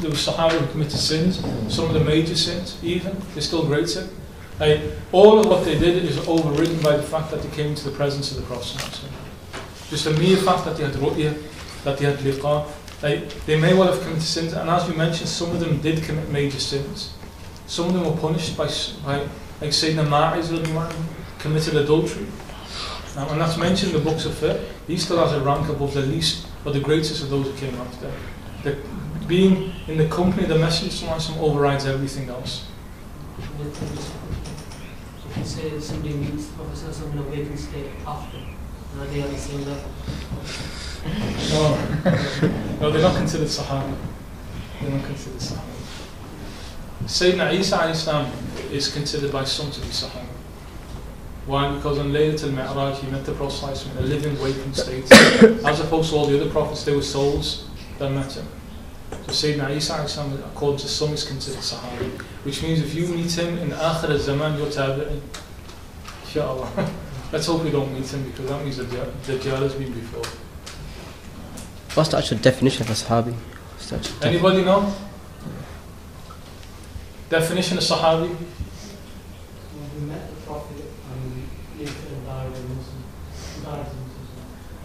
there were Sahaba who committed sins, some of the major sins even, they're still greater. All of what they did is overridden by the fact that they came into the presence of the Prophet. Just the mere fact that they had ru'ya, that they had liqa, they may well have committed sins, and as you mentioned, some of them did commit major sins. Some of them were punished by like Sayyidina Ma'iz committed adultery. And that's mentioned in the books of fiqh. He still has a rank above the least or the greatest of those who came after. That being in the company of the Messenger overrides everything else. If you say somebody meets the Prophet in a waking state after, are they on the same level? No, they're not considered Sahaba. They're not considered Sahaba. Sayyidina Isa alayhi is considered by some to be Sahaba. Why? Because on Laylatul Mi'raj he met the Prophet in a living, waking state. As opposed to all the other prophets, they were souls that met him. So Sayyidina Isa, according to some, is considered Sahabi. Which means if you meet him in Akhir al-Zaman, you're tabi'in. Inshallah. Let's hope we don't meet him, because that means the Dajjal has been before. What's the actual definition of a Sahabi? Anybody know? Definition of Sahabi? Who met the Prophet and lived and died as Muslim.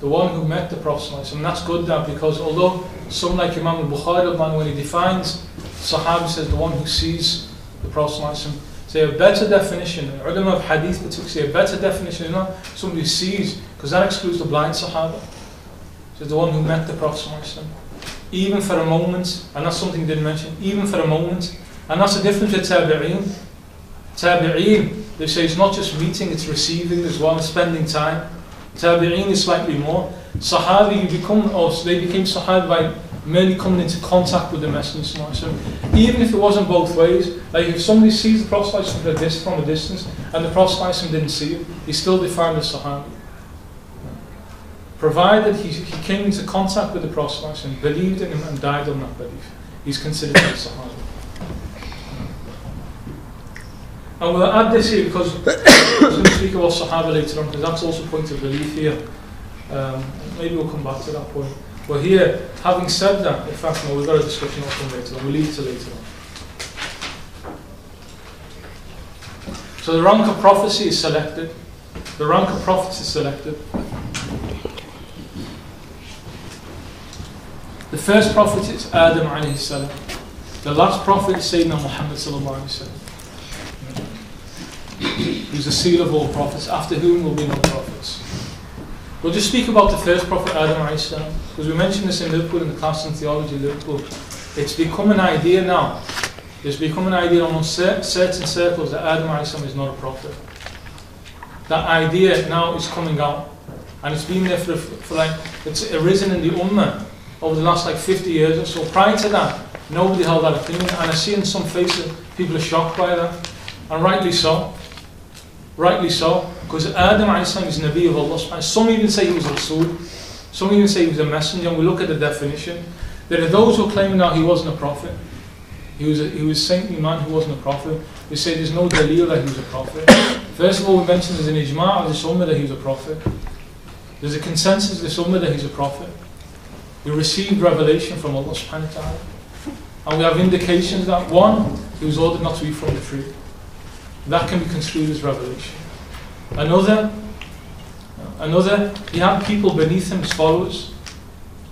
The one who met the Prophet, and that's good that, because although some like Imam al-Bukhari, when he defines Sahabi, says the one who sees the Prophet, say a better definition, ulama of hadith particularly say a better definition is not somebody who sees, because that excludes the blind Sahaba. So the one who met the Prophet, even for a moment, and that's something he didn't mention, even for a moment, and that's the difference with Tabi'een. Tabi'een, they say it's not just meeting, it's receiving as well, spending time. Tabi'een is slightly more. Sahabi, they became Sahabi by merely coming into contact with the Messenger. Even if it wasn't both ways, like if somebody sees the Prophet from a distance and the Prophet didn't see him, he's still defined as Sahabi. Provided he came into contact with the Prophet and believed in him and died on that belief, he's considered a Sahabi. And we'll add this here because we're going to speak about Sahaba later on, because that's also a point of belief here. Maybe we'll come back to that point. But here, having said that, in fact, no, we've got a discussion on it later on. We'll leave it to later on. So the rank of prophecy is selected. The rank of prophets is selected. The first prophet is Adam alayhi salam. The last prophet is Sayyidina Muhammad sallallahu alayhi wa sallam, who's the seal of all prophets, after whom will be no prophets. We'll just speak about the first prophet, Adam alayhi salam, because we mentioned this in Liverpool, in the class on theology Liverpool. It's become an idea now. It's become an idea among certain circles that Adam alayhi salam is not a prophet. That idea now is coming out, and it's been there for it's arisen in the Ummah over the last 50 years or so. Prior to that, nobody held that opinion, and I see in some faces people are shocked by that, and rightly so. Rightly so, because Adam a.s. is Nabi of Allah. Some even say he was Rasul, some even say he was a messenger, and we look at the definition. There are those who are claiming now he wasn't a prophet. He was a saintly man who wasn't a prophet. We say there's no dalil that he was a prophet. First of all, we mentioned there's an ijma' of this ummah that he was a prophet. There's a consensus of this ummah that he's a prophet. He received revelation from Allah subhanahu wa ta'ala. And we have indications that, one, he was ordered not to eat from the tree. That can be construed as revelation. Another, he had people beneath him, his followers,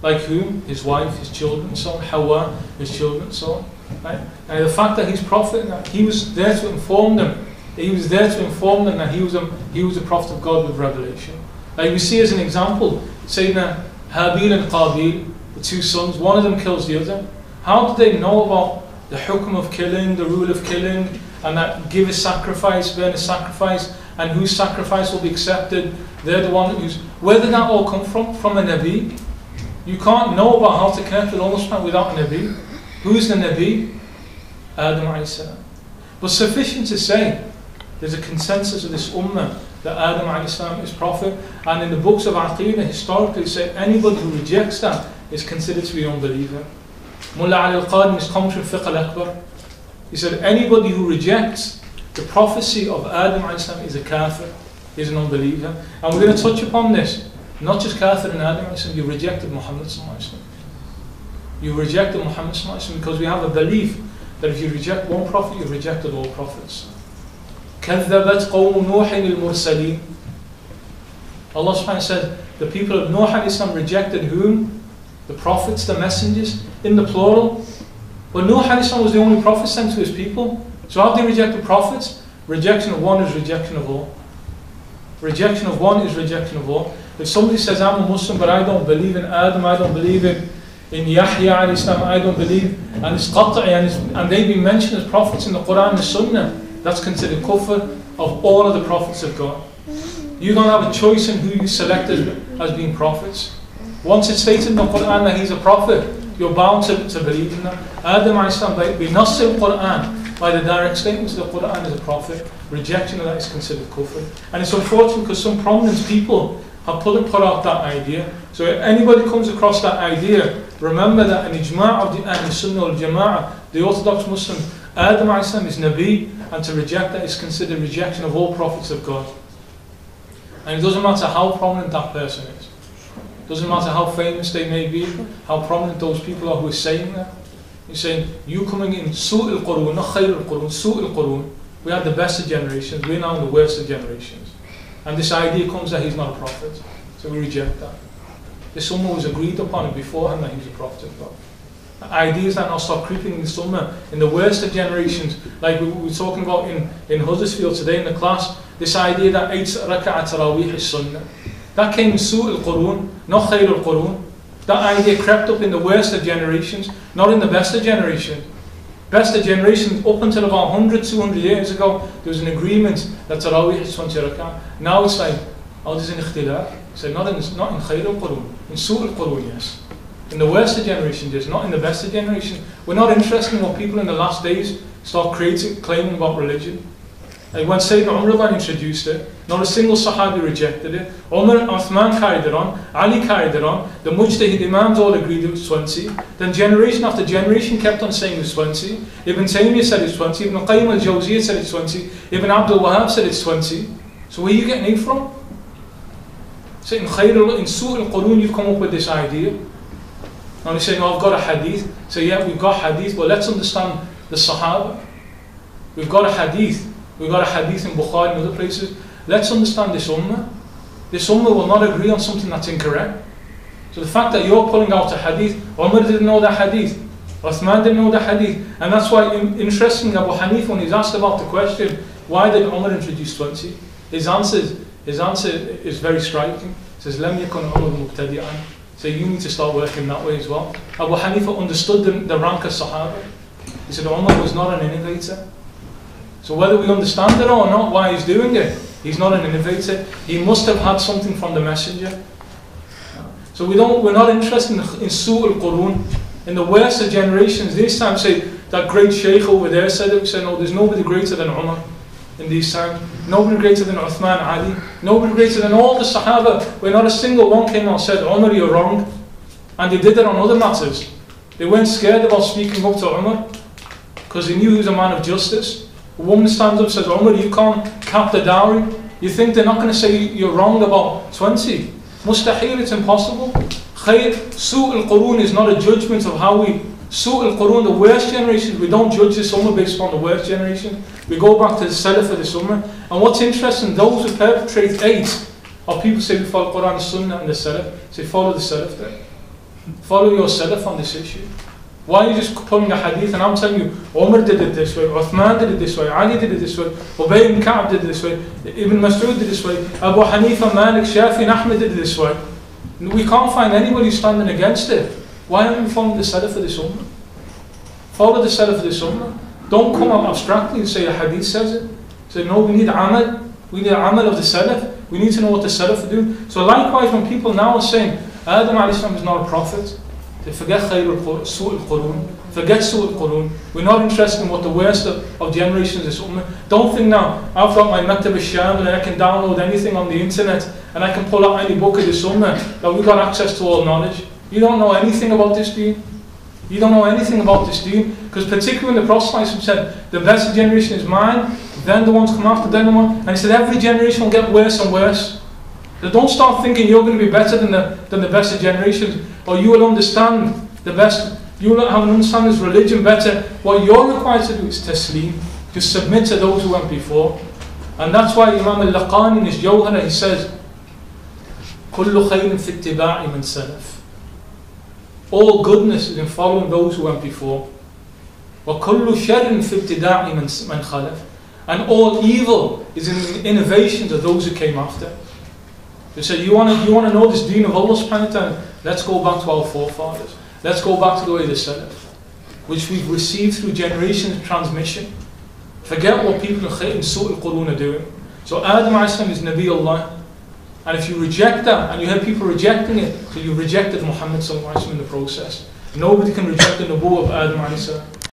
like whom? His wife, his children, and so on. Hawa, his children, and so on. Right? And the fact that he's prophet, that he was there to inform them. He was there to inform them that he was a prophet of God with revelation. Like we see as an example, Sayyidina Habil and Qabil, the two sons, one of them kills the other. How did they know about the hukm of killing, the rule of killing, and that give a sacrifice, burn a sacrifice, and whose sacrifice will be accepted? They're the one who's... Where did that all come from a Nabi? You can't know about how to connect with Allah without a Nabi. Who's the Nabi? Adam a.s. But sufficient to say, there's a consensus of this ummah that Adam a.s. is prophet, and in the books of Aqeedah historically say anybody who rejects that is considered to be an unbeliever. Mullah Ali al-Qadi in his commentary on Fiqh al-Akbar, he said anybody who rejects the prophecy of Adam a.s. is a kafir, is an unbeliever. And we're going to touch upon this. Not just kafir and Adam a.s., you rejected Muhammad s.a.w. You rejected Muhammad sallallahu alaihi wasallam, because we have a belief that if you reject one prophet, you've rejected all prophets. كَذَّبَتْ قَوْمُ نُوحٍ الْمُرْسَلِينَ. Allah subhanahu wa ta'ala said, the people of Nuh alayhi salam rejected whom? The prophets, the messengers, in the plural. But Nuh alayhi salam was the only prophet sent to his people. So how have they rejected prophets? Rejection of one is rejection of all. Rejection of one is rejection of all. If somebody says, I'm a Muslim, but I don't believe in Adam, I don't believe in Yahya alayhi salam, I don't believe, and it's qat'i, and they've been mentioned as prophets in the Quran and the Sunnah, that's considered kufr of all of the prophets of God. You don't have a choice in who you select as being prophets. Once it's stated in the Quran that he's a prophet, you're bound to believe in that. Adam alayhi salam, by Nass al-Quran, by the direct statements of the Quran, is a prophet. Rejection of that is considered kufr. And it's unfortunate because some prominent people have put out that idea. So if anybody comes across that idea, remember that an ijma' of the Ahl Sunnah wal Jama'ah, the Orthodox Muslim, Adam alayhi salam is Nabi, and to reject that is considered rejection of all prophets of God. And it doesn't matter how prominent that person is. It doesn't matter how famous they may be, how prominent those people are who are saying that. He's saying, you coming in Su' al-Qurun, not Khayr al-Qurun, Su' al-Qurun. We had the best of generations, we're now in the worst of generations. And this idea comes that he's not a prophet. So we reject that. This Ummah was agreed upon it beforehand that he was a prophet of God. Ideas that now start creeping in this Ummah in the worst of generations, like we were talking about in Huddersfield today in the class, this idea that 8 rak'at tarawih is sunnah. That came in Su' al-Qurun, not Khayr al-Qurun. That idea crept up in the worst of generations, not in the best of generations. Best of generations, up until about 100, 200 years ago, there was an agreement that tarawih is 20 rak'at. Now it's like, oh, there's an ikhtilaf. So not in Khayr al-Qurun, in Su' al-Qurun, yes. In the worst of generations, yes, not in the best of generations. We're not interested in what people in the last days start claiming about religion. Like when Sayyidina Umar introduced it, not a single Sahabi rejected it. Umar, Uthman carried it on, Ali carried it on, the Mujtahid Imams all agreed it was 20. Then generation after generation kept on saying it was 20. Ibn Taymiyyah said it's 20, Ibn Qayyim al-Jawziyyah said it's 20, Ibn Abdul Wahhab said it's 20. So where are you getting it from? So in Su' al-Qurun you've come up with this idea. Now you're saying, oh, I've got a hadith. So yeah, we've got hadith, but let's understand the Sahaba. We've got a hadith. We've got a hadith in Bukhari and other places. Let's understand this Ummah. This Ummah will not agree on something that's incorrect. So the fact that you're pulling out a hadith, Umar didn't know that hadith, Uthman didn't know that hadith, and that's why, interestingly, Abu Hanif, when he's asked about the question, why did Umar introduce 20? His answer is very striking. He says, Lam yakun Umar mubtadi'an. So you need to start working that way as well. Abu Hanifa understood the rank of Sahaba. He said Umar was not an innovator. So whether we understand it or not, why he's doing it, he's not an innovator. He must have had something from the Messenger. So we're not interested in Su' al-Qurun. In the worst of generations, this time say, that great Shaykh over there said it, we say, no, there's nobody greater than Umar in these times. Nobody greater than Uthman, Ali. Nobody greater than all the Sahaba, where not a single one came out and said, Umar, you're wrong. And they did it on other matters. They weren't scared about speaking up to Umar, because they knew he was a man of justice. A woman stands up and says, Umar, you can't cap the dowry. You think they're not going to say you're wrong about 20? Mustahil, it's impossible. Su' al-Qurun is not a judgment of how we... Su' al-Qurun, the worst generation, we don't judge this Ummah based on the worst generation. We go back to the Salaf of this Ummah. And what's interesting, those who perpetrate 8 are people say we follow Quran, Sunnah and the Salaf. Say follow the Salaf there. Follow your Salaf on this issue. Why are you just pulling a hadith and I'm telling you, Umar did it this way, Uthman did it this way, Ali did it this way, Ubay ibn Ka'b did it this way, Ibn Mas'ud did it this way, Abu Hanifa, Malik, Shafi and Ahmed did it this way. We can't find anybody standing against it. Why aren't we following the Salaf of this Ummah? Follow the Salaf of this Ummah. Don't come out abstractly and say a hadith says it. Say no, we need amal. We need amal of the Salaf. We need to know what the Salaf do. So likewise, when people now are saying Adam alayhi salam is not a prophet, they forget Su' al-Qurun. Forget Su' al-Qurun. We're not interested in what the worst of generations is. Don't think now, I've got my Maktab al-Shamil and I can download anything on the internet and I can pull out any book of this Ummah, that we've got access to all knowledge. You don't know anything about this deen. You don't know anything about this deen. Because particularly when the Prophet said, the best generation is mine, then the ones come after, then the one. And he said, every generation will get worse and worse. So don't start thinking you're going to be better than the best of generations, or you will understand the best You will have an understanding of religion better. What you're required to do is taslim, to submit to those who went before. And that's why Imam al-Laqani in his Jawhara, he says, كُلُّ خَيْرٍ فِي اتِّبَاعِ مَنْ سَلَفٍ. All goodness is in following those who went before. وَكُلُّ شَرٍ فِي ابْتِدَاعِ مَنْ خَلَفٍ. And all evil is in the innovations of those who came after. They said, you want to know this deen of Allah subhanahu wa ta'ala? Let's go back to our forefathers. Let's go back to the way of the Salaf, which we've received through generations of transmission. Forget what people in Su'ul Qurun are doing. So Adam a.s. is Nabi Allah. And if you reject that, and you have people rejecting it, so you rejected Muhammad sallallahu alaihi wasallam in the process. Nobody can reject the Nubuwwah of Adam a.s.